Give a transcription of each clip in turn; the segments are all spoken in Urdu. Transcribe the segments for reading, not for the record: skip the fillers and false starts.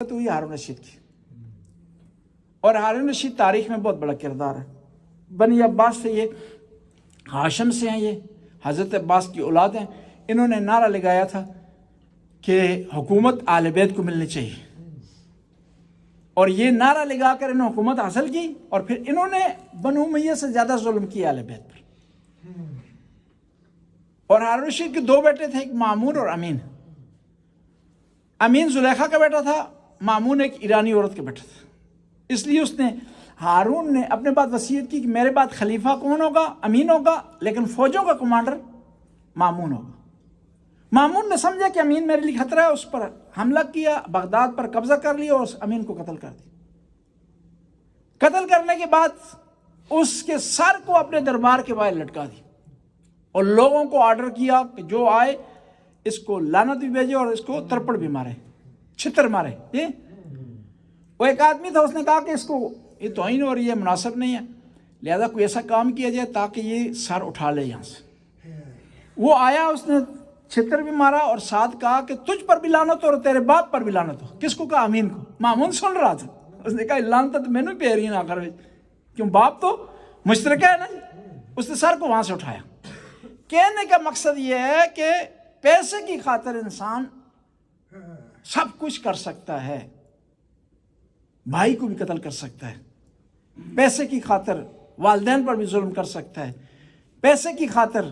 تو ہوئی ہارون رشید کی، اور ہارون رشید تاریخ میں بہت بڑا کردار ہے۔ بنی عباس سے، یہ ہاشم سے ہیں، یہ حضرت عباس کی اولاد ہیں۔ انہوں نے نعرہ لگایا تھا کہ حکومت اہل بیت کو ملنی چاہیے، اور یہ نعرہ لگا کر انہوں نے حکومت حاصل کی، اور پھر انہوں نے بنو امیہ سے زیادہ ظلم کیا اہل بیت پر۔ اور ہارون رشید کے دو بیٹے تھے، ایک مامون اور امین۔ امین زلیخا کا بیٹا تھا، مامون ایک ایرانی عورت کا بیٹا تھا۔ اس لیے اس نے، ہارون نے اپنے بعد وصیت کی کہ میرے بعد خلیفہ کون ہوگا؟ امین ہوگا، لیکن فوجوں کا کمانڈر مامون ہوگا۔ مامون نے سمجھا کہ امین میرے لیے خطرہ ہے، اس پر حملہ کیا، بغداد پر قبضہ کر لیا اور اس امین کو قتل کر دیا۔ قتل کرنے کے بعد اس کے سر کو اپنے دربار کے باہر لٹکا دی، اور لوگوں کو آرڈر کیا کہ جو آئے اس کو لعنت بھی بھیجے اور اس کو ترپڑ بھی مارے، چھتر مارے۔ وہ ایک آدمی تھا، اس نے کہا کہ اس کو یہ توہین اور یہ مناسب نہیں ہے، لہذا کوئی ایسا کام کیا جائے تاکہ یہ سر اٹھا لے یہاں سے۔ وہ آیا، اس نے چھتر بھی مارا اور ساتھ کہا کہ تجھ پر بھی لعنت ہو اور تیرے باپ پر بھی لعنت ہو۔ کس کو کہا؟ امین کو۔ مامون سن رہا تھا، اس نے کہا لعنت تو میں نے پہ رہی ہے آخر میں، کیوں باپ تو مشترکہ ہے نا۔ اس نے سر کو وہاں سے اٹھایا۔ کہنے کا مقصد یہ ہے کہ پیسے کی خاطر انسان سب کچھ کر سکتا ہے، بھائی کو بھی قتل کر سکتا ہے، پیسے کی خاطر والدین پر بھی ظلم کر سکتا ہے، پیسے کی خاطر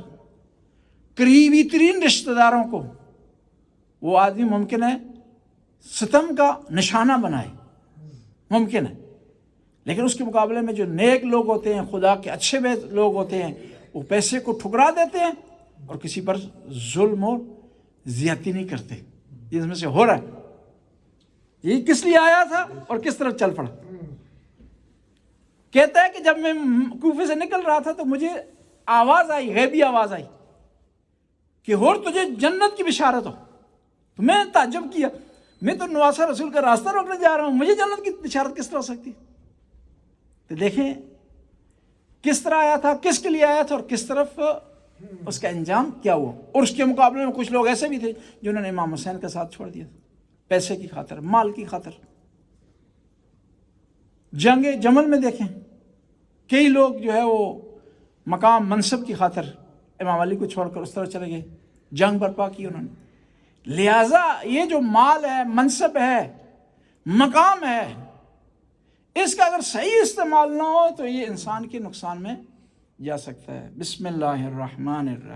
قریبی ترین رشتہ داروں کو وہ آدمی ممکن ہے ستم کا نشانہ بنائے، ممکن ہے۔ لیکن اس کے مقابلے میں جو نیک لوگ ہوتے ہیں، خدا کے اچھے لوگ ہوتے ہیں، وہ پیسے کو ٹھکرا دیتے ہیں اور کسی پر ظلم اور زیادتی نہیں کرتے۔ یہ اس میں سے ہو رہا ہے۔ یہ کس لیے آیا تھا اور کس طرف چل پڑا؟ کہتا ہے کہ جب میں کوفے سے نکل رہا تھا تو مجھے آواز آئی، غیبی آواز آئی کہ اور تجھے جنت کی بشارت ہو۔ تو میں نے تعجب کیا، میں تو نواسہ رسول کا راستہ روکنے جا رہا ہوں، مجھے جنت کی بشارت کس طرح ہو سکتی؟ تو دیکھیں کس طرح آیا تھا، کس کے لیے آیا تھا، اور کس طرف اس کا انجام کیا ہوا۔ اور اس کے مقابلے میں کچھ لوگ ایسے بھی تھے جنہوں نے امام حسین کا ساتھ چھوڑ دیا تھا، پیسے کی خاطر، مال کی خاطر۔ جنگ جمل میں دیکھیں، کئی لوگ جو ہے وہ مقام منصب کی خاطر امام علی کو چھوڑ کر اس طرح چلے گئے، جنگ برپا کی انہوں نے۔ لہٰذا یہ جو مال ہے، منصب ہے، مقام ہے، اس کا اگر صحیح استعمال نہ ہو تو یہ انسان کے نقصان میں جا سکتا ہے۔ بسم اللہ الرحمن الرحیم۔